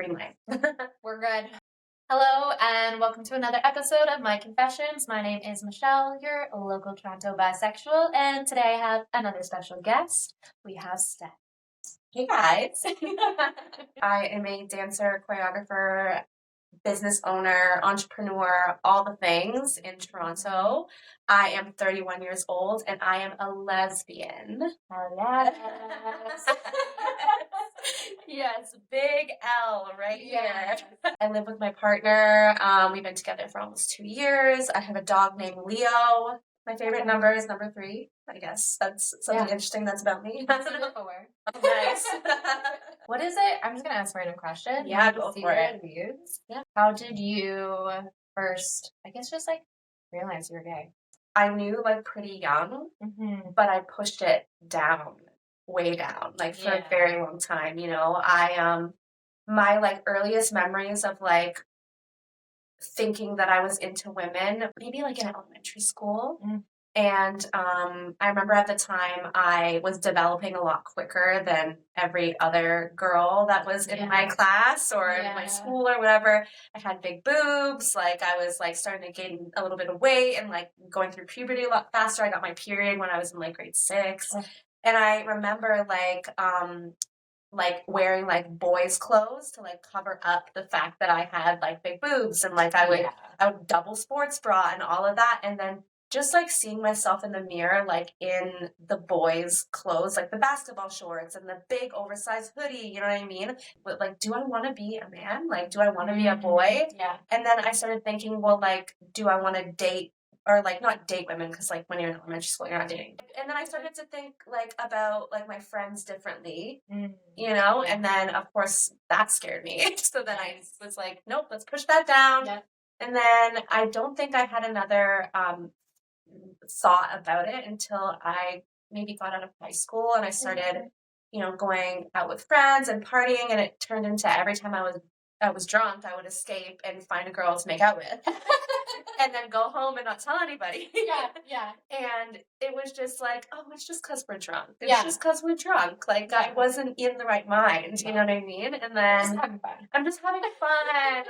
green light. We're good. Hello, and welcome to another episode of My Confessions. My name is Michelle, your local Toronto bisexual, and today I have another special guest. We have Steph. Hey guys. I am a dancer, choreographer, business owner, entrepreneur, all the things in Toronto. I am 31 years old and I am a lesbian. Hello. Yes, big L right Yes. here. I live with my partner. We've been together for almost 2 years. I have a dog named Leo. My favorite number is number 3. I guess that's something interesting that's about me. That's number 4. Oh, nice. What is it? I'm just going to ask a random question. Yeah, go for it. Yeah. How did you first, I guess, just like realize you were gay? I knew like pretty young, but I pushed it down, way down, like for a very long time. You know, my like earliest memories of like thinking that I was into women, maybe like in elementary school. And I remember at the time I was developing a lot quicker than every other girl that was in my class or in my school or whatever. I had big boobs, like I was like starting to gain a little bit of weight and like going through puberty a lot faster. I got my period when I was in like grade 6. And I remember like wearing like boys' clothes to like cover up the fact that I had like big boobs and like I would double sports bra and all of that, and then just like seeing myself in the mirror like in the boys' clothes, like the basketball shorts and the big oversized hoodie, you know what I mean? But like, do I want to be a man? Like, do I want to be a boy? Yeah. And then I started thinking, well, like, do I want to date or like not date women, because like when you're in elementary school you're not dating. And then I started to think like about like my friends differently, you know, and then of course that scared me. So then I was like, nope, let's push that down. And then I don't think I had another thought about it until I maybe got out of high school and I started you know, going out with friends and partying, and it turned into every time I was drunk, I would escape and find a girl to make out with. And then go home and not tell anybody. And it was just like, oh, it's just because we're drunk. It's just because we're drunk. Like, I wasn't in the right mind, you know what I mean? And then I'm just having fun.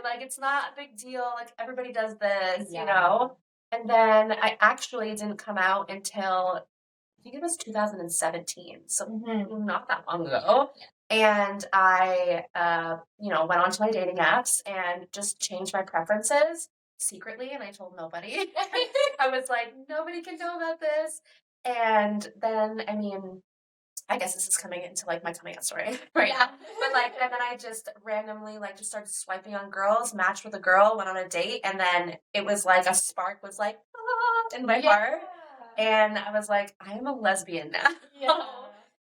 Like, it's not a big deal. Like, everybody does this, you know? And then I actually didn't come out until, I think it was 2017. So not that long ago. And I, you know, went onto my dating apps and just changed my preferences secretly, and I told nobody. I was like, nobody can know about this. And then, I mean, I guess this is coming into like my coming out story right now. But like, and then I just randomly like just started swiping on girls, matched with a girl, went on a date, and then it was like a spark was like in my heart. And I was like, I am a lesbian now.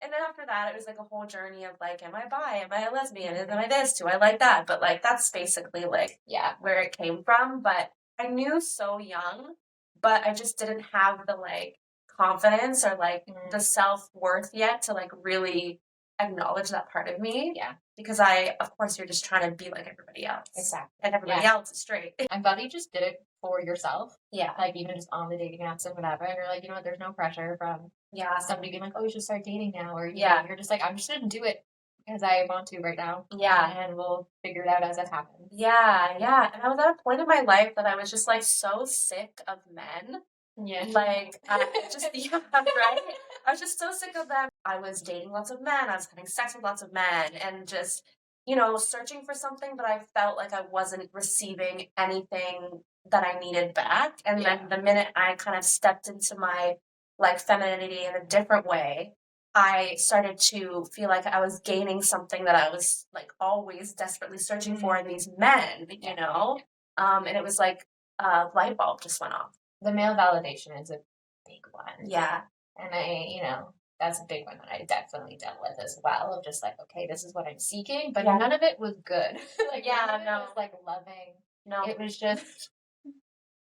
And then after that, it was like a whole journey of like, am I bi? Am I a lesbian? Am I this? Do I like that? But like, that's basically like, where it came from. But I knew so young, but I just didn't have the like confidence or like the self-worth yet to like really acknowledge that part of me. Because of course, you're just trying to be like everybody else. Exactly. And everybody else is straight. I'm glad you just did it for yourself. Like, even just on the dating apps and whatever. And you're like, you know what, there's no pressure from somebody being like, oh, you should start dating now. Or, you know, you're just like, I'm just going to do it because I want to right now. And we'll figure it out as it happens. And I was at a point in my life that I was just like so sick of men. Like, just, right? I was just so sick of them. I was dating lots of men. I was having sex with lots of men and just, you know, searching for something, but I felt like I wasn't receiving anything that I needed back. And then the minute I kind of stepped into my like femininity in a different way, I started to feel like I was gaining something that I was like always desperately searching for in these men, you know? And it was like a light bulb just went off. The male validation is a big one. And you know, that's a big one that I definitely dealt with as well. Of just like, okay, this is what I'm seeking, but none of it was good. Like, none of it was like loving. No, it was just,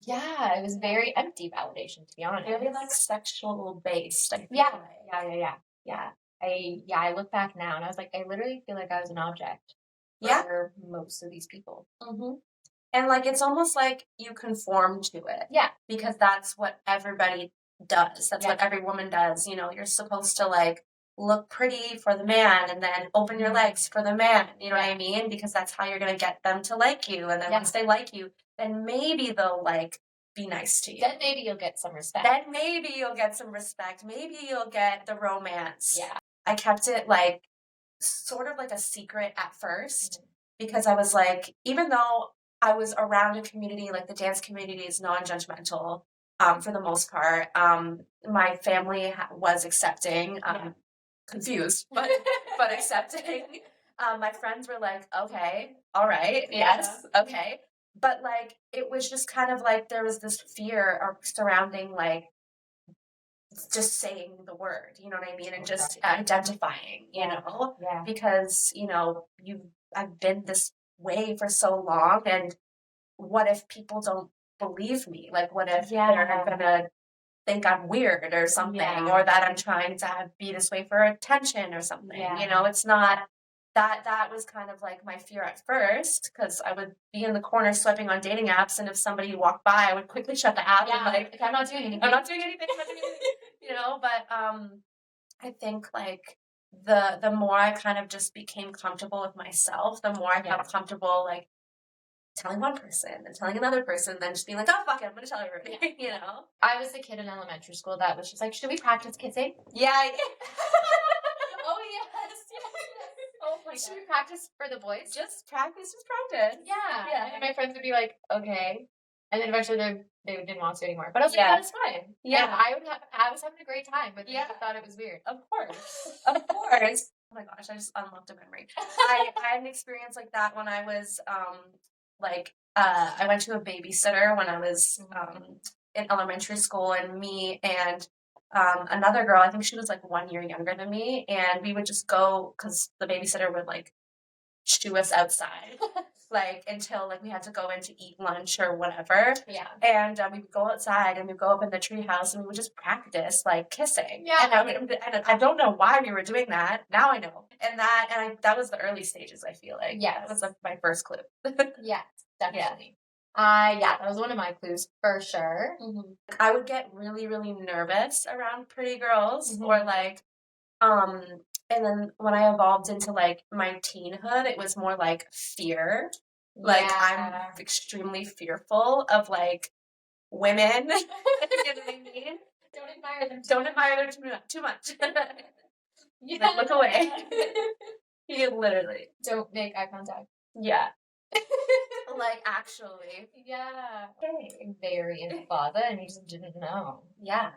it was very empty validation, to be honest. Very like sexual based. I look back now and I was like, I literally feel like I was an object for most of these people. And like, it's almost like you conform to it. Because that's what everybody does. That's what every woman does. You know, you're supposed to like look pretty for the man and then open your legs for the man. You know what I mean? Because that's how you're going to get them to like you. And then once they like you, then maybe they'll like be nice to you. Then maybe you'll get some respect. Maybe you'll get the romance. Yeah. I kept it like sort of like a secret at first because I was like, even though I was around a community, like the dance community is non-judgmental for the most part. My family was accepting, confused, but accepting. My friends were like, okay, all right, yes, okay. But like, it was just kind of like there was this fear surrounding like just saying the word, you know what I mean? And just identifying, you know? Yeah. Because, you know, I've been this way for so long, and what if people don't believe me? Like, what if they're gonna think I'm weird or something, or that I'm trying to be this way for attention or something? You know, it's not that was kind of like my fear at first, because I would be in the corner swiping on dating apps, and if somebody walked by, I would quickly shut the app and like, I'm not doing anything. You know, but I think like the more I kind of just became comfortable with myself, the more I felt comfortable like telling one person and telling another person, then just being like, oh fuck it, I'm gonna tell everybody. You know, I was the kid in elementary school that was just like, should we practice kissing? Yeah. Oh yes. Oh my god. Should we practice for the boys? Just practice. Yeah. And my friends would be like, okay. And then eventually they didn't want to anymore. But I was like, that is fine. Yeah. And I was having a great time, but I thought it was weird. Of course. Of course. Oh my gosh, I just unlocked a memory. I had an experience like that when I was I went to a babysitter when I was in elementary school, and me and another girl, I think she was like 1 year younger than me, and we would just go because the babysitter would like shoo us outside like until like we had to go in to eat lunch or whatever. Yeah. And we would go outside and we'd go up in the treehouse and we would just practice like kissing. Yeah. And I don't know why we were doing that. Now I know. And that was the early stages, I feel like. Yeah. That was like my first clue. Yeah, definitely. That was one of my clues for sure. Mm-hmm. I would get really, really nervous around pretty girls or like and then when I evolved into like my teenhood, it was more like fear. Like I'm extremely fearful of like women. You know what I mean? Don't admire them too much. Like, look away. Literally. Don't make eye contact. Yeah. Like actually. Yeah. Okay. Very in the closet, and you just didn't know. Yeah.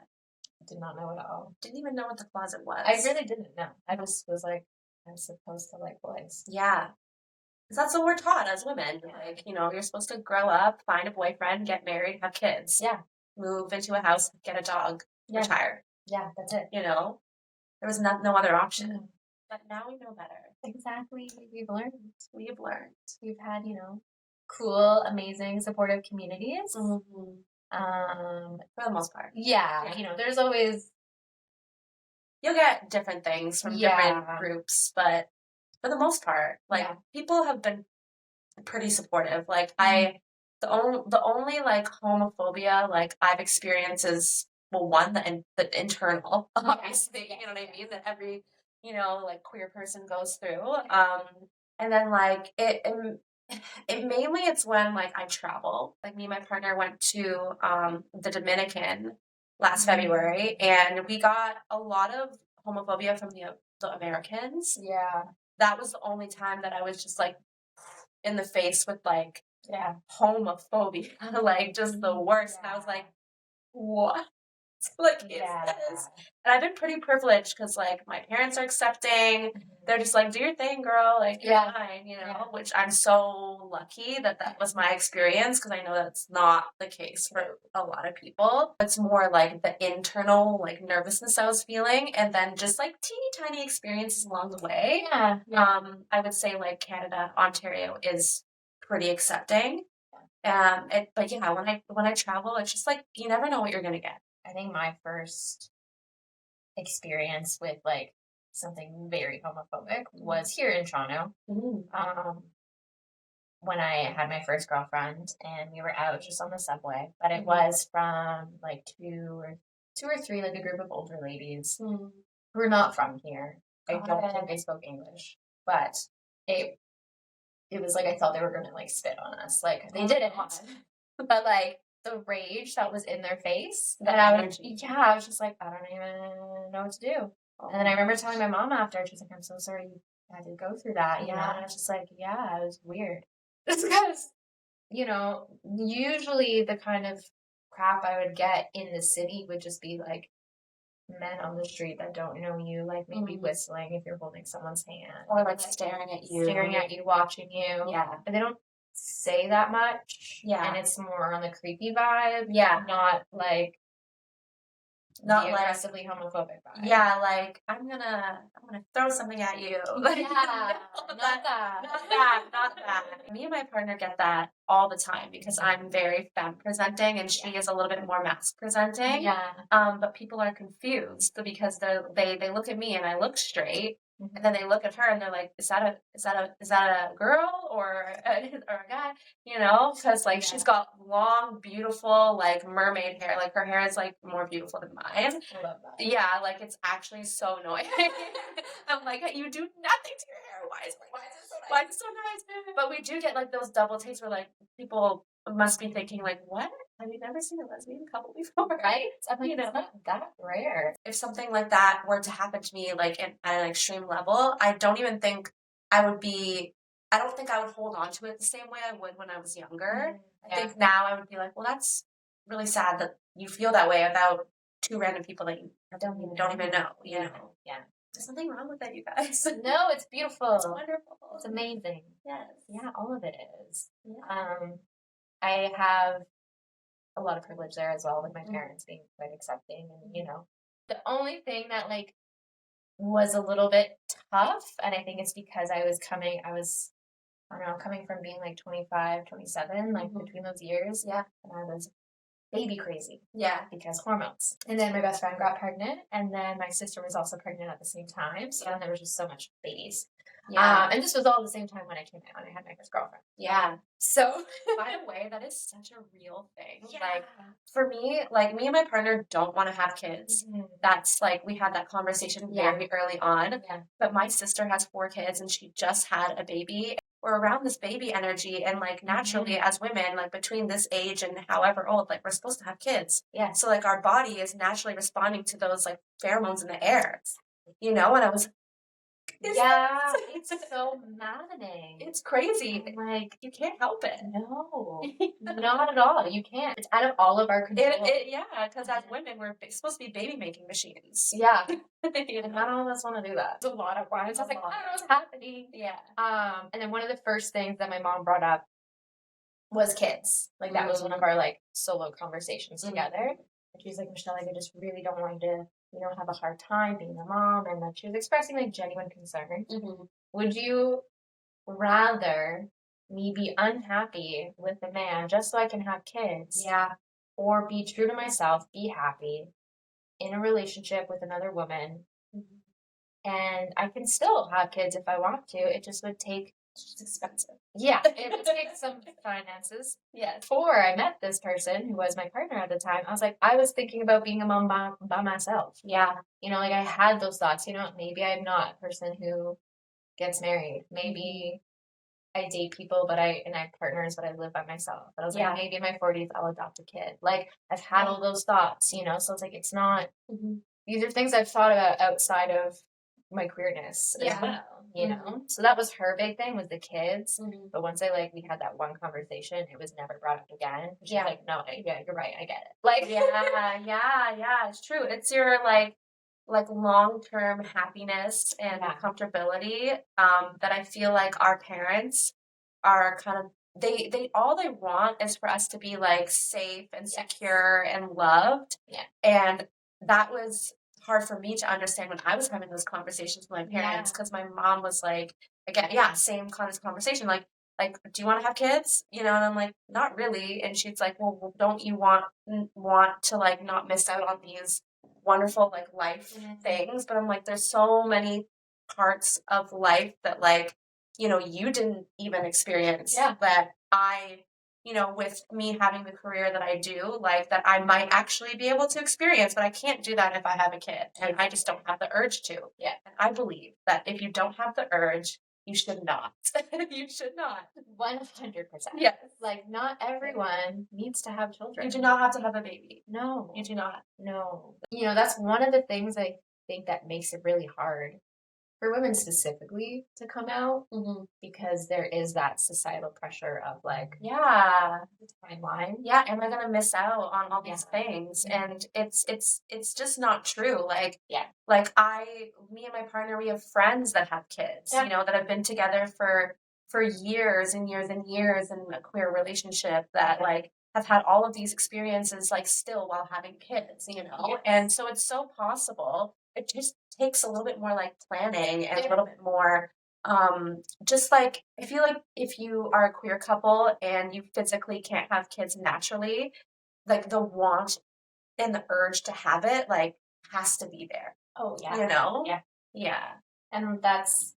Did not know at all. Didn't even know what the closet was. I really didn't know. I just was like, I'm supposed to like boys. Yeah. Because that's what we're taught as women. Like, you know, you're supposed to grow up, find a boyfriend, get married, have kids. Yeah. Move into a house, get a dog, retire. Yeah, that's it. You know? There was no other option. Mm-hmm. But now we know better. Exactly. We've learned. We've had, you know, cool, amazing, supportive communities. Mm-hmm. For the most part. Yeah, you know, there's always... You'll get different things from different groups, but for the most part, like, people have been pretty supportive. Like, the only, like, homophobia, like, I've experienced is, well, one, the internal, obviously, you know what I mean? That every, you know, like, queer person goes through. And then, like, it's when like I travel. Like me and my partner went to the Dominican last February, and we got a lot of homophobia from the Americans. Yeah, that was the only time that I was just like in the face with like homophobia, like just the worst. And I was like, what? Like, is this? And I've been pretty privileged because, like, my parents are accepting. They're just like, do your thing, girl. Like, you're fine, you know? Which I'm so lucky that was my experience, because I know that's not the case for a lot of people. It's more like the internal, like, nervousness I was feeling, and then just, like, teeny tiny experiences along the way. I would say, like, Canada, Ontario is pretty accepting. But yeah, when I travel, it's just like, you never know what you're going to get. I think my first experience with like something very homophobic was here in Toronto. When I had my first girlfriend, and we were out just on the subway, but it was from like two or three, like a group of older ladies. who are not from here. I don't think they spoke English, but it was like I thought they were gonna like spit on us. Like they didn't, but like the rage that was in their face, and I was just like, I don't even know what to do. And then I remember telling my mom after, she's like, I'm so sorry you had to go through that, you know. And I was just like, yeah, it was weird. Just because, you know, usually the kind of crap I would get in the city would just be like men on the street that don't know you, like maybe whistling if you're holding someone's hand, or like staring at you, watching you. Yeah, but they don't say that much. Yeah, and it's more on the creepy vibe. Yeah, not like not the like aggressively homophobic vibe. Yeah, like I'm gonna throw something at you. Like, Yeah, not that. Me and my partner get that all the time because I'm very femme presenting and she is a little bit more masc presenting. Yeah. But people are confused because they look at me and I look straight. And then they look at her and they're like, is that a girl or a guy? You know, because like she's got long, beautiful like mermaid hair. Like her hair is like more beautiful than mine. I love that. Yeah, like it's actually so annoying. I'm like, you do nothing to your hair. Why is it so nice? But we do get like those double takes where like people must be thinking like, what? Have you never seen a lesbian couple before? Right? I'm like, it's not that rare. If something like that were to happen to me, like at an extreme level, I don't think I would hold on to it the same way I would when I was younger. I think now I would be like, well, that's really sad that you feel that way about two random people that you don't even know, you know? Yeah. There's nothing wrong with that, you guys. No, it's beautiful. It's wonderful. It's amazing. Yes. Yeah, all of it is. Yeah. I have a lot of privilege there as well with my parents being quite accepting and, you know. The only thing that, like, was a little bit tough, and I think it's because I don't know, coming from being, like, 25, 27, like, between those years. Yeah. And I was baby crazy. Yeah. Because hormones. And then my best friend got pregnant, and then my sister was also pregnant at the same time, so then there was just so much babies. Yeah. And this was all at the same time when I came out and I had my first girlfriend. Yeah. So, by the way, that is such a real thing. Yeah. Like, for me, like, me and my partner don't want to have kids. That's, like, we had that conversation very early on. Yeah. But my sister has 4 kids, and she just had a baby. We're around this baby energy, and, like, naturally, as women, like, between this age and however old, like, we're supposed to have kids. Yeah. So, like, our body is naturally responding to those, like, pheromones in the air. You know? And I was... it's so maddening. It's crazy. Like, you can't help it. No, not at all. You can't. It's out of all of our control. Because as women, we're supposed to be baby making machines. Yeah. And not all of us want to do that. It's a lot of why. I was like, I don't know what's happening. Yeah. And then one of the first things that my mom brought up was kids. Like, that was one of our, like, solo conversations together. And she was like, Michelle, like, I just really don't want you to, you know, have a hard time being a mom. And then she was expressing, like, genuine concern. Would you rather me be unhappy with a man just so I can have kids? Yeah. Or be true to myself, be happy in a relationship with another woman, and I can still have kids if I want to. It just would take... It's just expensive. Yeah, it would take some finances. Yeah. Before I met this person, who was my partner at the time, I was thinking about being a mom by myself. Yeah. You know, like, I had those thoughts, you know, maybe I'm not a person who gets married. Maybe I date people, and I have partners, but I live by myself. But I was like, maybe in my 40s, I'll adopt a kid. Like, I've had all those thoughts, you know, so it's like, it's not... These are things I've thought about outside of my queerness as well, you know? So that was her big thing, was the kids. But once we had that one conversation, it was never brought up again. She's like, no, you're right, I get it. Like, yeah, it's true. It's your, like long-term happiness and comfortability that I feel like our parents are kind of, they all they want is for us to be, like, safe and secure and loved. Yeah. And that was hard for me to understand when I was having those conversations with my parents, because my mom was like, again, same kind of conversation, like, do you want to have kids? You know, and I'm like, not really. And she's like, well, don't you want to, like, not miss out on these wonderful, like, life things? But I'm like, there's so many parts of life that, like, you know, you didn't even experience that I you know, with me having the career that I do, like that I might actually be able to experience, but I can't do that if I have a kid and I just don't have the urge to. Yeah. And I believe that if you don't have the urge, you should not. You should not. 100%. Yes. Like, not everyone needs to have children. You do not have to have a baby. No. You do not. No. You know, that's one of the things I think that makes it really hard for women specifically to come out, because there is that societal pressure of like, yeah, the timeline. Yeah, am I gonna miss out on all these things? And it's just not true. Like, like me and my partner, we have friends that have kids, you know, that have been together for years and years and years in a queer relationship that like have had all of these experiences like still while having kids, you know? And so it's so possible. It just takes a little bit more like planning and a little bit more just like I feel like if you are a queer couple and you physically can't have kids naturally, like the want and the urge to have it like has to be there. Oh yeah. You know? Yeah. And that's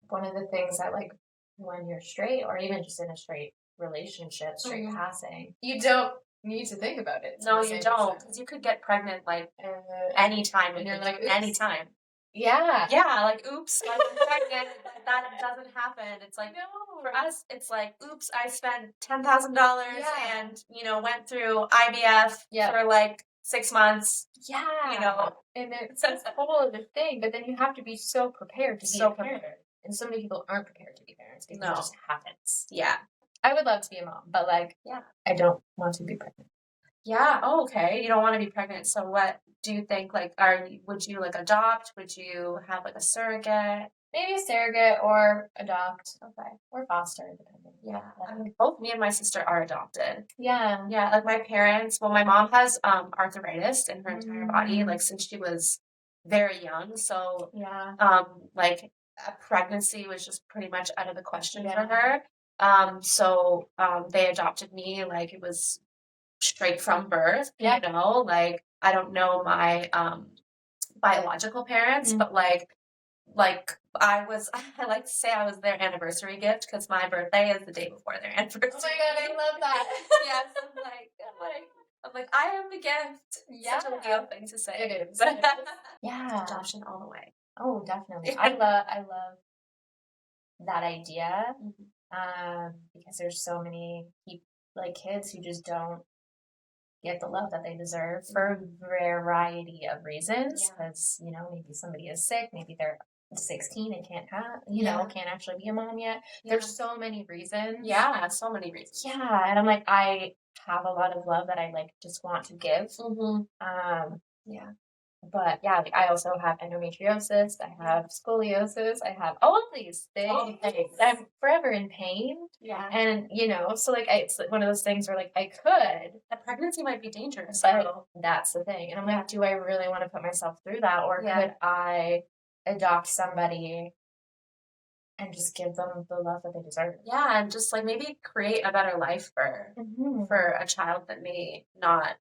one of the things that like when you're straight or even just in a straight relationship, straight passing, you don't need to think about it. No, you don't, because you could get pregnant like anytime, and you're like anytime. Yeah. Yeah, like oops, I'm pregnant. That doesn't happen. It's like for us, it's like oops, I spent $10,000 and you know went through IVF for like 6 months. Yeah, you know, and it's a whole other thing. But then you have to be so prepared to be a parent. And so many people aren't prepared to be parents because it just happens. Yeah. I would love to be a mom, but like, I don't want to be pregnant. Yeah. Oh, okay. You don't want to be pregnant. So what do you think? Like, would you like adopt? Would you have like a surrogate? Maybe a surrogate or adopt. Okay. Or foster, depending. Yeah. I mean, both me and my sister are adopted. Yeah. Yeah. Like my parents, well, my mom has arthritis in her entire body, like since she was very young. So, like a pregnancy was just pretty much out of the question for her. So they adopted me like it was straight from birth, you know, like I don't know my biological parents, but like I like to say I was their anniversary gift because my birthday is the day before their anniversary. Oh my god, I love that. Yes, I'm like I am the gift. Yeah. Such a real thing to say. It is. Yeah. Adoption all the way. Oh, definitely. I love that idea. Because there's so many like kids who just don't get the love that they deserve for a variety of reasons. Because you know, maybe somebody is sick, maybe they're 16 and can't have, can't actually be a mom yet. There's so many reasons. Yeah, so many reasons. Yeah, and I'm like, I have a lot of love that I like just want to give. Yeah. But yeah, like I also have endometriosis, I have scoliosis, I have all of these things. I'm forever in pain. Yeah. And so like it's one of those things where like I could. A pregnancy might be dangerous. But that's the thing. And I'm like, do I really want to put myself through that? Or could I adopt somebody and just give them the love that they deserve? Yeah, and just like maybe create a better life for a child that may not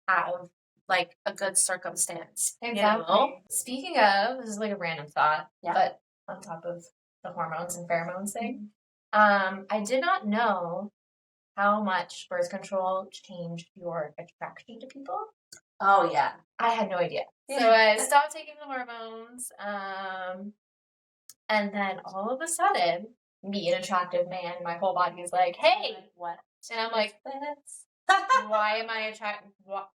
have like a good circumstance. Exactly. You know? Speaking of, this is like a random thought, but on top of the hormones and pheromones thing, I did not know how much birth control changed your attraction to people. Oh yeah. I had no idea. So I stopped taking the hormones, and then all of a sudden, me, an attractive man, my whole body is like, hey, what? And I'm like, why am I attracted? What?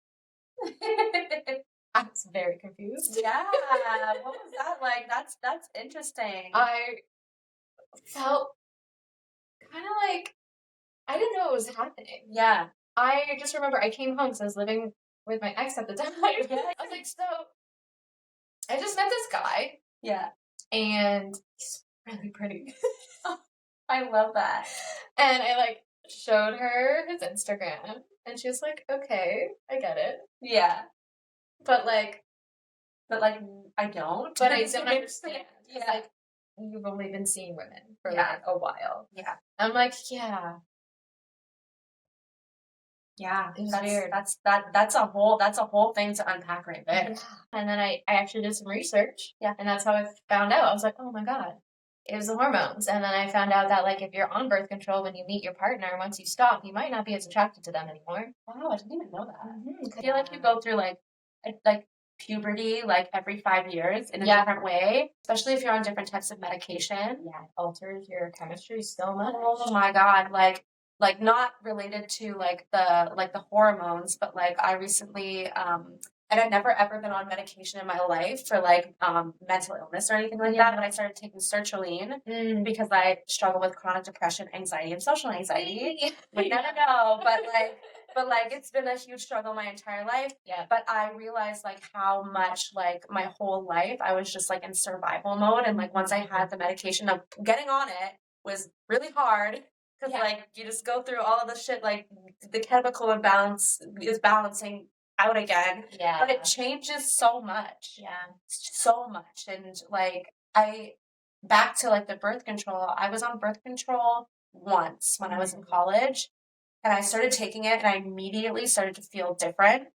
I was very confused. Yeah. What was that like? That's interesting. I felt kind of like I didn't know what was happening. Yeah. I just remember I came home because I was living with my ex at the time. I was like, so I just met this guy. Yeah. And he's really pretty. I love that. And I like showed her his Instagram. And she was like, okay, I get it. Yeah. But like, I don't. But I don't understand. Yeah. Like, you've only been seeing women for like a while. Yeah. I'm like, yeah. Yeah. It's weird. That's a whole thing to unpack right there. Yeah. And then I actually did some research. Yeah. And that's how I found out. I was like, oh my God. it was the hormones. And then I found out that, like, if you're on birth control, when you meet your partner, once you stop, you might not be as attracted to them anymore. Wow, I didn't even know that. Mm-hmm. I feel like you go through like puberty like every 5 years in a different way, especially if you're on different types of medication. Yeah, it alters your chemistry so much. Oh my God, like not related to like the hormones, but like I recently and I'd never ever been on medication in my life for like mental illness or anything like that, but I started taking sertraline because I struggle with chronic depression, anxiety, and social anxiety. We never know, but it's been a huge struggle my entire life. Yeah. But I realized like how much like my whole life I was just like in survival mode, and like once I had the medication, of getting on it was really hard. Because, like, you just go through all of the shit, like, the chemical imbalance is balancing out again. Yeah. But it changes so much. Yeah. So much. And, like, back to, like, the birth control, I was on birth control once when I was in college. And I started taking it, and I immediately started to feel different.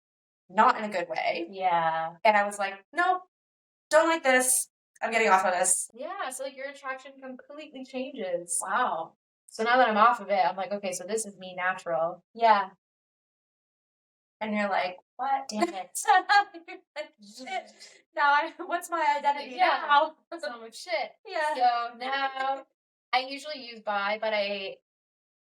Not in a good way. Yeah. And I was like, nope, don't like this. I'm getting off of this. Yeah, so, like, your attraction completely changes. Wow. So now that I'm off of it, I'm like, okay, so this is me natural. Yeah. And you're like, what? Damn it. Shit. Now what's my identity now? So much shit. Yeah. So now I usually use bi, but I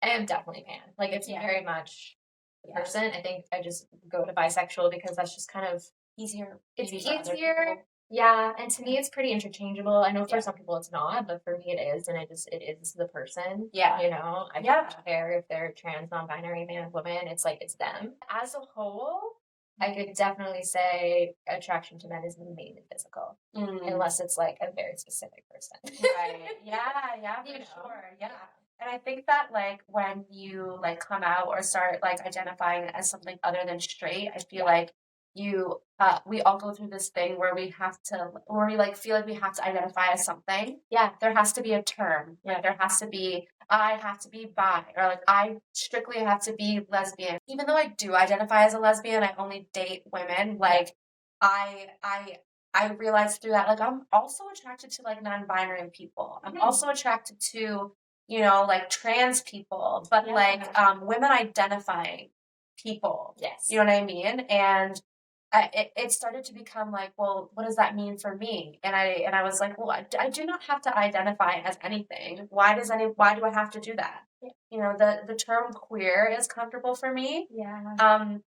am definitely pan. Like, it's very much the person. I think I just go to bisexual because that's just kind of easier. It's easier. Yeah, and to me, it's pretty interchangeable. I know for some people it's not, but for me it is, and it is the person. Yeah. You know, I don't care if they're trans, non-binary, man, woman. It's like, it's them. As a whole, I could definitely say attraction to men is mainly physical, unless it's like a very specific person. Right. Yeah, for sure. Yeah. And I think that, like, when you, like, come out or start, like, identifying as something other than straight, I feel like we all go through this thing where we like feel like we have to identify as something. Yeah. There has to be a term. Like, there has to be, I have to be bi, or like I strictly have to be lesbian. Even though I do identify as a lesbian, I only date women. Like, I realized through that, like, I'm also attracted to like non-binary people. I'm also attracted to, you know, like trans people, but like women identifying people. Yes. You know what I mean? And it started to become like, well, what does that mean for me? And I was like, well, I do not have to identify as anything. Why do I have to do that? Yeah. You know, the term queer is comfortable for me. Yeah.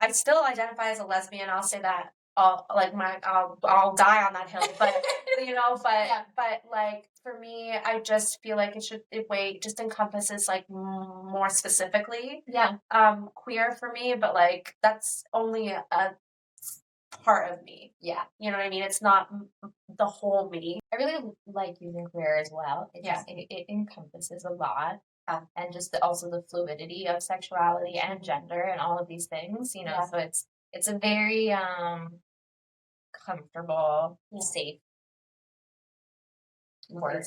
I still identify as a lesbian. I'll say that. I'll die on that hill, but you know, but like for me, I just feel like it just encompasses like more specifically, queer for me, but like that's only a part of me. Yeah, you know what I mean. It's not the whole me. I really like using queer as well. It encompasses a lot. And just also the fluidity of sexuality and gender and all of these things, you know. So it's a very comfortable, safe word.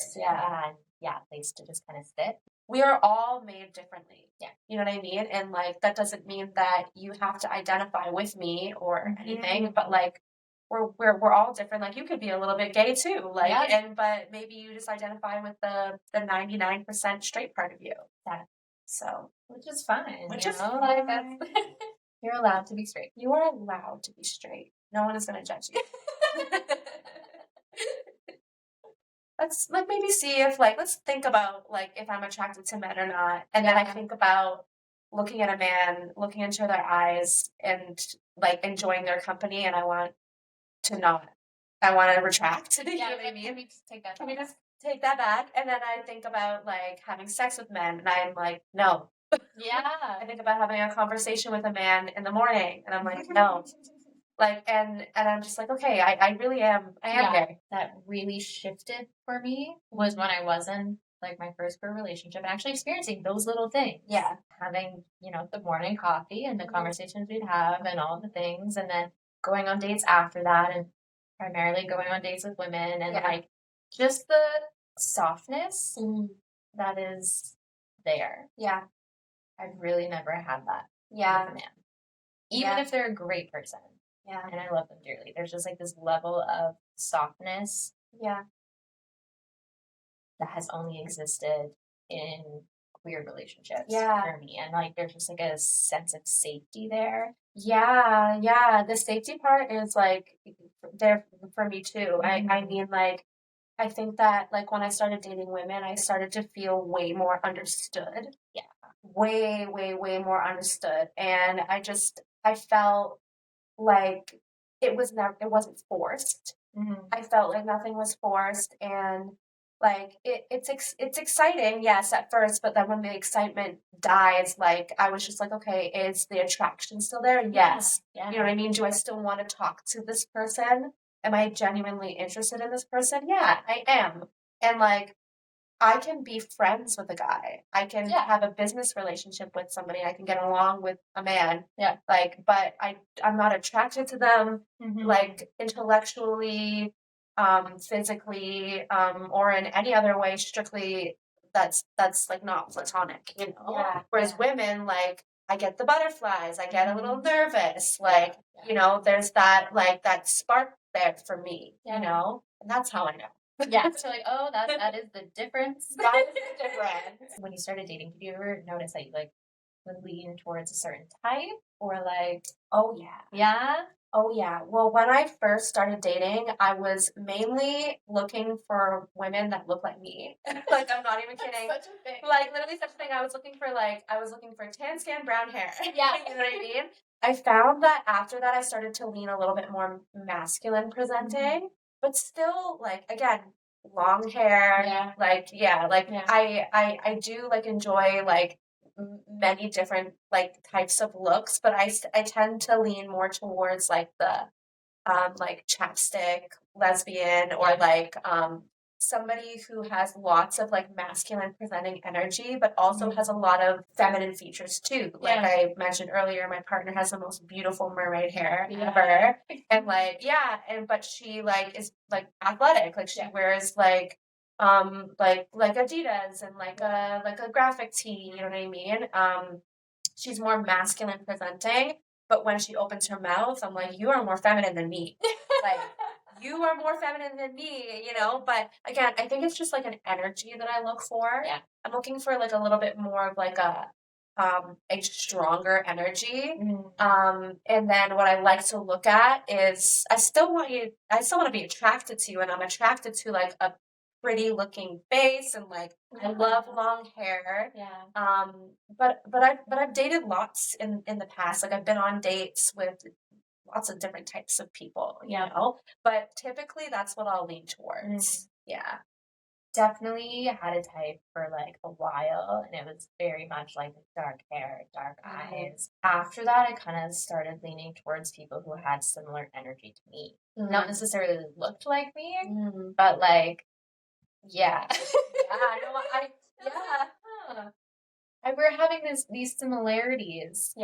Place to just kind of sit. We are all made differently. Yeah. You know what I mean? And like that doesn't mean that you have to identify with me or anything, but like we're all different. Like you could be a little bit gay too. Like but maybe you just identify with the 99% straight part of you. So which is fine. Which is fine. Like that's you're allowed to be straight. You are allowed to be straight. No one is gonna judge you. Let's like maybe see if like let's think about like if I'm attracted to men or not, and then I think about looking at a man, looking into their eyes, and like enjoying their company, and I want to retract. You know what I mean? Can we just take that? Can we just take that back? And then I think about like having sex with men, and I'm like, no. Yeah. I think about having a conversation with a man in the morning, and I'm like, no. Like, and I'm just like, okay, I really am, I am gay. That really shifted for me was when I was in, like, my first queer relationship and actually experiencing those little things. Yeah. Having, you know, the morning coffee and the conversations we'd have and all the things, and then going on dates after that, and primarily going on dates with women, and, like, just the softness that is there. Yeah. I've really never had that with a man. Even if they're a great person. Yeah. And I love them dearly. There's just like this level of softness. Yeah. that has only existed in queer relationships Yeah. for me. And like there's just like a sense of safety there. Yeah. The safety part is like there for me too. I mean, like, I think that like when I started dating women, I started to feel way more understood. Yeah. Way, way, way more understood. And I felt like it wasn't forced. I felt like nothing was forced, and like it's exciting, yes, at first, but then when the excitement dies, like I was just like, okay, is the attraction still there? Yes. Yeah. You know what I mean? Do I still want to talk to this person? Am I genuinely interested in this person? Yeah, I am. And like I can be friends with a guy. I can have a business relationship with somebody. I can get along with a man. Yeah. Like, but I'm not attracted to them, like intellectually, physically, or in any other way. Strictly, that's like not platonic, you know. Yeah. Whereas women, like, I get the butterflies. I get a little nervous. Like, you know, there's that like that spark there for me. You know, and that's how I know. Yeah, so like, oh, that is the difference. That is the difference. When you started dating, did you ever notice that you like would lean towards a certain type, or like, oh yeah, well, when I first started dating, I was mainly looking for women that look like me. Like, I'm not even kidding. Such a thing. Like, literally such a thing. I was looking for tan skin, brown hair. Yeah. You know what I mean? I found that after that I started to lean a little bit more masculine presenting, but still, like, again, long hair. I do like enjoy like many different like types of looks, but I tend to lean more towards like the like chapstick lesbian, or like somebody who has lots of like masculine presenting energy, but also has a lot of feminine features too. Like I mentioned earlier, my partner has the most beautiful mermaid hair ever, and like but she like is like athletic. Like she wears like Adidas and like a graphic tee. You know what I mean? She's more masculine presenting, but when she opens her mouth, I'm like, you are more feminine than me. Like, you are more feminine than me, you know? But again, I think it's just like an energy that I look for. Yeah. I'm looking for like a little bit more of like a stronger energy. And then what I like to look at is I still want to be attracted to you, and I'm attracted to like a pretty looking face, and like I love long hair. But I've dated lots in the past. Like I've been on dates with lots of different types of people, you know. But typically that's what I'll lean towards. Yeah. Definitely had a type for like a while, and it was very much like dark hair, dark eyes. After that, I kind of started leaning towards people who had similar energy to me. Not necessarily looked like me, but like, we're having these similarities.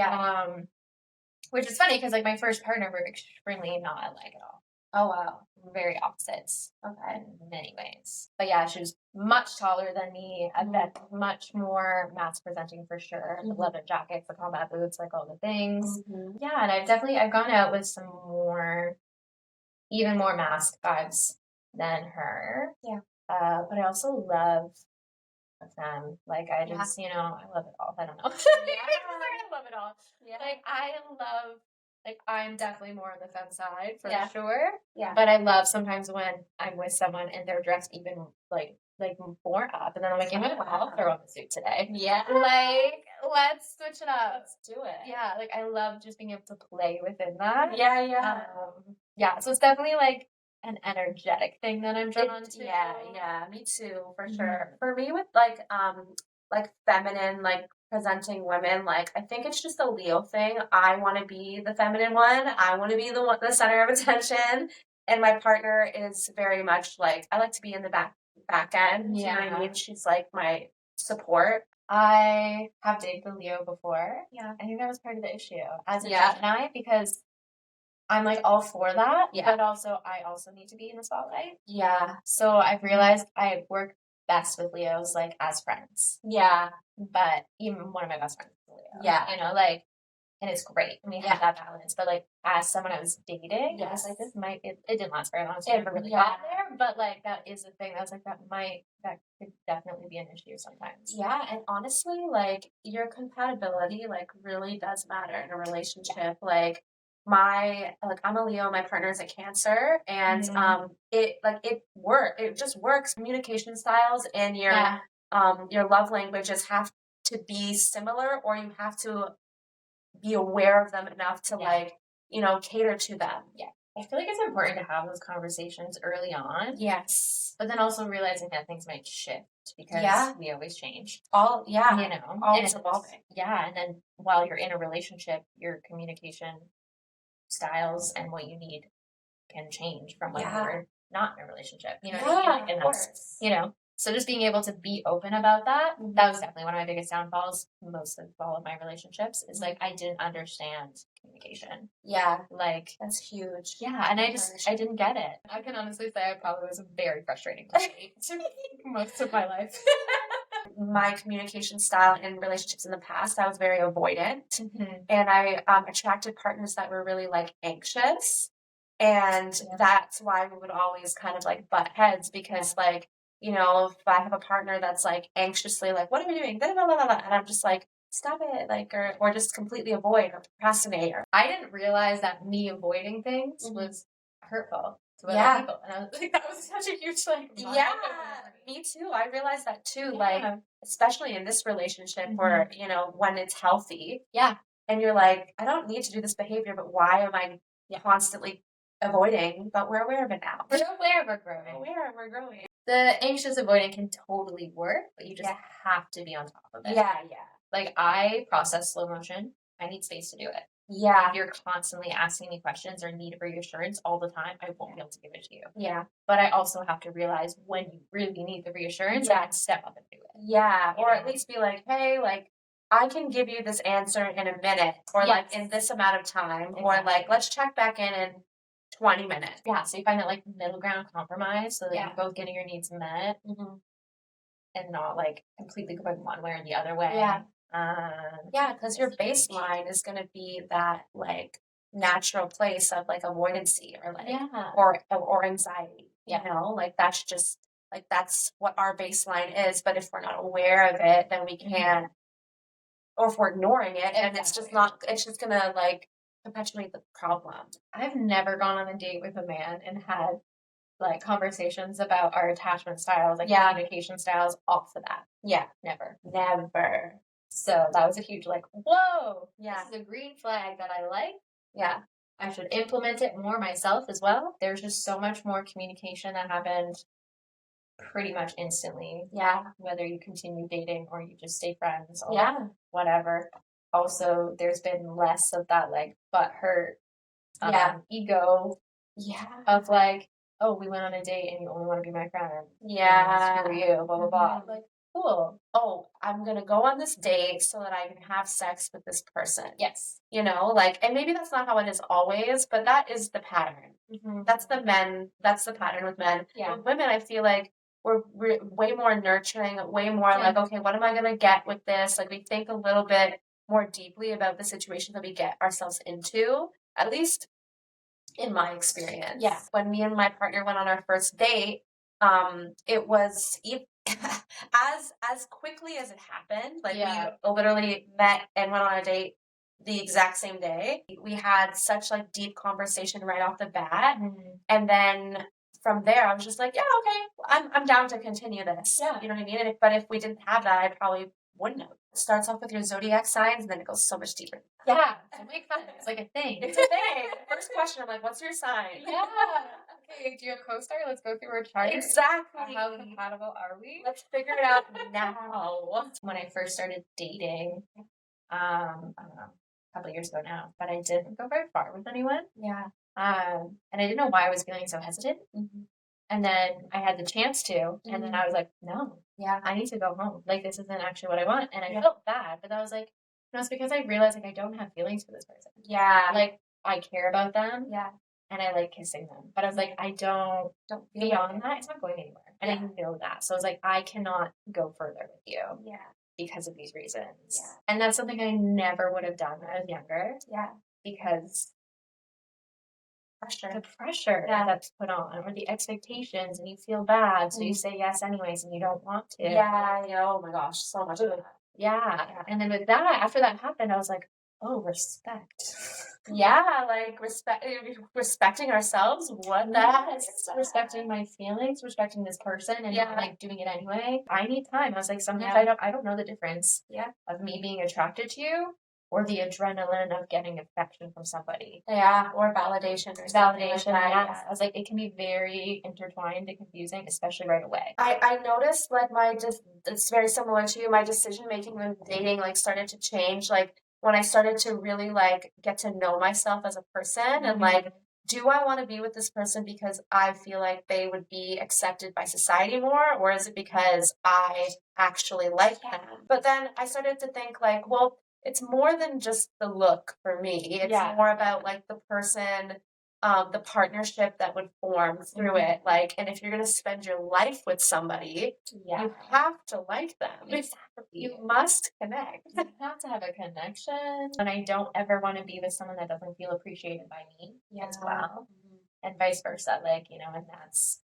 Which is funny because like my first partner were extremely not alike at all. Oh wow. Very opposites in many ways. But yeah, she was much taller than me. I bet much more mass presenting for sure. The leather jackets, the combat boots, like all the things. Yeah, and I've gone out with some even more masked vibes than her. Yeah. But I also love them. Like I just, I love it all. I don't know. I love it all. Yeah. Like I love, like I'm definitely more on the femme side for sure. Yeah. But I love sometimes when I'm with someone and they're dressed even like more up, and then I'm like, you know what? I'll throw on the suit today. Yeah. Like let's switch it up. Let's do it. Yeah. Like I love just being able to play within that. Yeah. So it's definitely like an energetic thing that I'm drawn to. Yeah, me too, for sure. For me with like feminine, like presenting women, like I think it's just a Leo thing. I want to be the feminine one. I want to be the center of attention. And my partner is very much like, I like to be in the back end. You know what I mean? She's like my support. I have dated the Leo before. Yeah. I think that was part of the issue as a Gemini, because I'm like all for that, but also I also need to be in the spotlight. Yeah. So I've realized I work best with Leos like as friends. Yeah. But even one of my best friends is a Leo. Yeah. You know, like and it's great. And we have that balance. But like as someone I was dating, I was like, this might it didn't last very long, so I never really got there. But like that is the thing. I was like, that could definitely be an issue sometimes. Yeah, and honestly, like your compatibility like really does matter in a relationship. Like I'm a Leo, my partner is a Cancer, and it just works. Communication styles and your love languages have to be similar, or you have to be aware of them enough to like, cater to them. Yeah. I feel like it's important to have those conversations early on. Yes. But then also realizing that things might shift because we always change. Always evolving. Yeah. And then while you're in a relationship, your communication styles and what you need can change from when you're not in a relationship. You know what I mean? And that's, so just being able to be open about that, that was definitely one of my biggest downfalls, most of all of my relationships, is like I didn't understand communication. Yeah. Like that's huge. Yeah. And I didn't get it. I can honestly say I probably was a very frustrating person most of my life. My communication style in relationships in the past, I was very avoidant, and I attracted partners that were really like anxious, and that's why we would always kind of like butt heads because like, if I have a partner that's like anxiously like, what are we doing? And I'm just like, stop it, like, or just completely avoid or procrastinate. I didn't realize that me avoiding things was hurtful to other people, and I was like, that was such a huge like. Me too. I realized that too. Like, especially in this relationship where when it's healthy. Yeah. And you're like, I don't need to do this behavior, but why am I constantly avoiding? But we're aware of it now. We're aware we're growing. The anxious avoiding can totally work, but you just have to be on top of it. Yeah. Like I process slow motion. I need space to do it. Yeah. If you're constantly asking me questions or need reassurance all the time, I won't be able to give it to you. Yeah. But I also have to realize when you really need the reassurance, I can step up and do it. Yeah. Or at least be like, hey, like, I can give you this answer in a minute or like in this amount of time or like, let's check back in 20 minutes. Yeah. So you find that like middle ground compromise so that you're both getting your needs met and not like completely going one way or the other way. Yeah. Because your baseline is going to be that like natural place of like avoidancy or like or anxiety. Like that's just like that's what our baseline is. But if we're not aware of it, then we can't. Or if we're ignoring it, and it's just gonna like perpetuate the problem. I've never gone on a date with a man and had like conversations about our attachment styles, like communication styles off the bat. Yeah, never. So that was a huge like, whoa, this is a green flag that I like. Yeah. I should implement it more myself as well. There's just so much more communication that happened pretty much instantly. Yeah. Whether you continue dating or you just stay friends or whatever. Also, there's been less of that like butt hurt ego of like, oh, we went on a date and you only want to be my friend. Yeah. Screw you, blah, blah, blah. Like, cool. Oh, I'm going to go on this date so that I can have sex with this person. Yes. Like, and maybe that's not how it is always, but that is the pattern. That's the pattern with men. Yeah. With women, I feel like we're way more nurturing, way more like, okay, what am I going to get with this? Like, we think a little bit more deeply about the situation that we get ourselves into, at least in my experience. Yeah. When me and my partner went on our first date, it was as quickly as it happened. Like we literally met and went on a date the exact same day. We had such like deep conversation right off the bat, and then from there I was just like, yeah, okay, I'm down to continue this. Yeah. You know what I mean? But if we didn't have that, I probably wouldn't have. It starts off with your zodiac signs, and then it goes so much deeper. Yeah, oh my God, it's like a thing. It's a thing. First question, I'm like, what's your sign? Yeah. Okay, do you have co-star? Let's go through our chart. Exactly. How compatible are we? Let's figure it out now. When I first started dating, I don't know, a couple of years ago now, but I didn't go very far with anyone. Yeah. And I didn't know why I was feeling so hesitant. And then I had the chance to, and then I was like, no, I need to go home. Like, this isn't actually what I want. And I felt bad, but I was like, no, it's because I realized, like, I don't have feelings for this person. Yeah. Like, I care about them. Yeah. And I like kissing them. But I was like, I don't beyond that, it's not going anywhere. And I know that. So I was like, I cannot go further with you. Yeah. because of these reasons. Yeah. And that's something I never would have done when I was younger. Yeah. Because the pressure that's put on, or the expectations, and you feel bad, so you say yes anyways, and you don't want to. Yeah, oh my gosh, so much of that. Yeah. And then with that, after that happened, I was like, oh, respect. Yeah, like respecting ourselves. What the heck? Respecting my feelings, respecting this person, and not like doing it anyway. I need time. I was like, sometimes I don't know the difference of me being attracted to you or the adrenaline of getting affection from somebody. Yeah, or validation or validation. I was like, it can be very intertwined and confusing, especially right away. I noticed like it's very similar to you. My decision making when dating like started to change. Like when I started to really like get to know myself as a person and like, do I want to be with this person because I feel like they would be accepted by society more, or is it because I actually like them? But then I started to think like, well, it's more than just the look for me. It's more about like the person, the partnership that would form through it. Like, and if you're going to spend your life with somebody, you have to like them. Exactly. You must connect. You have to have a connection. And I don't ever want to be with someone that doesn't feel appreciated by me as well. And vice versa. Like, you know, and that's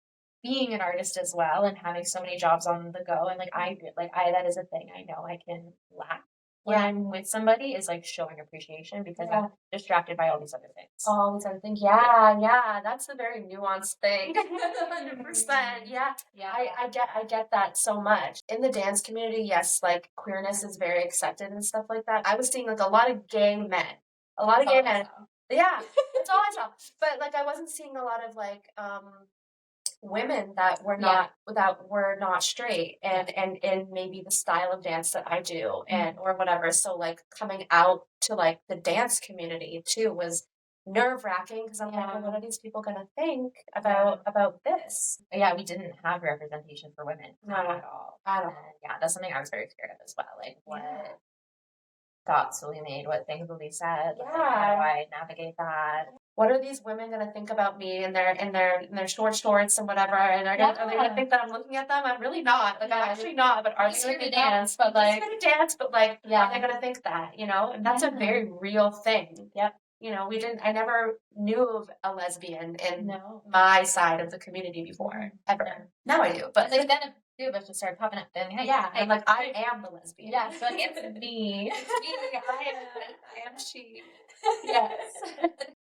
being an artist as well and having so many jobs on the go. And like, that is a thing I know I can lack when I'm with somebody, is like showing appreciation because I'm distracted by all these other things. All these other things. Yeah. That's a very nuanced thing. 100%. Yeah. I get that so much. In the dance community, yes, like queerness is very accepted and stuff like that. I was seeing like a lot of gay men. A lot of gay men. Yeah. That's all I saw. But like I wasn't seeing a lot of like women that were not straight and in maybe the style of dance that I do and or whatever. So like coming out to like the dance community too was nerve-wracking because I'm like, well, what are these people gonna think about this? Yeah, we didn't have representation for women at all. And that's something I was very scared of as well. Like what thoughts will be made, what things will be said, like, how do I navigate that? What are these women gonna think about me in their short shorts and whatever? And are they gonna think that I'm looking at them? I'm really not. Like I'm actually not. But are they gonna dance? But like, are they gonna think that? You know, and that's a very real thing. Yep. You know, I never knew of a lesbian in my side of the community before ever. Now I do, but like then a few of us just started popping up. Then and like I am the lesbian. Yeah, so it's me. I am she. Yes.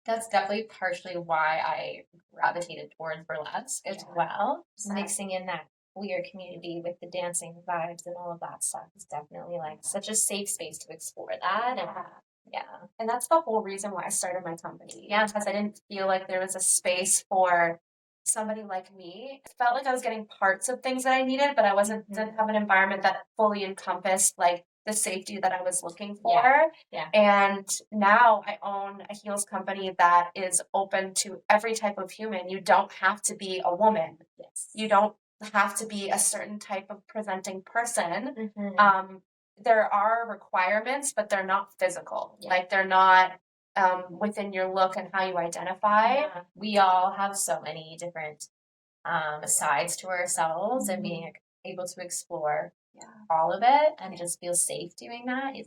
That's definitely partially why I gravitated towards burlesque as well. Mixing in that queer community with the dancing vibes and all of that stuff is definitely like such a safe space to explore that. And that's the whole reason why I started my company. Yeah, because I didn't feel like there was a space for somebody like me. It felt like I was getting parts of things that I needed, but I didn't have an environment that fully encompassed like the safety that I was looking for. And now I own a heels company that is open to every type of human. You don't have to be a woman. You don't have to be a certain type of presenting person. There are requirements, but they're not physical. Like they're not within your look and how you identify. We all have so many different sides to ourselves, and being able to explore all of it and just feel safe doing that is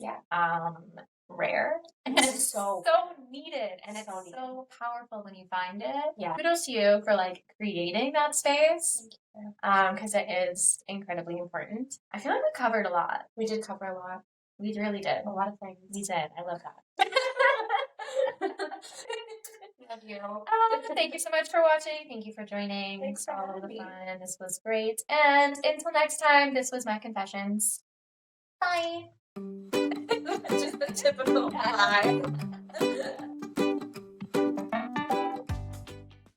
rare and so needed, and it's so powerful when you find it. Kudos to you for like creating that space, because it is incredibly important. I feel like we covered a lot. We did cover a lot. We really did a lot of things. We did. I love that. Love you. Thank you so much for watching. Thank you for joining. Thanks for all of the fun. This was great. And until next time, this was my confessions. Bye. Just the typical bye.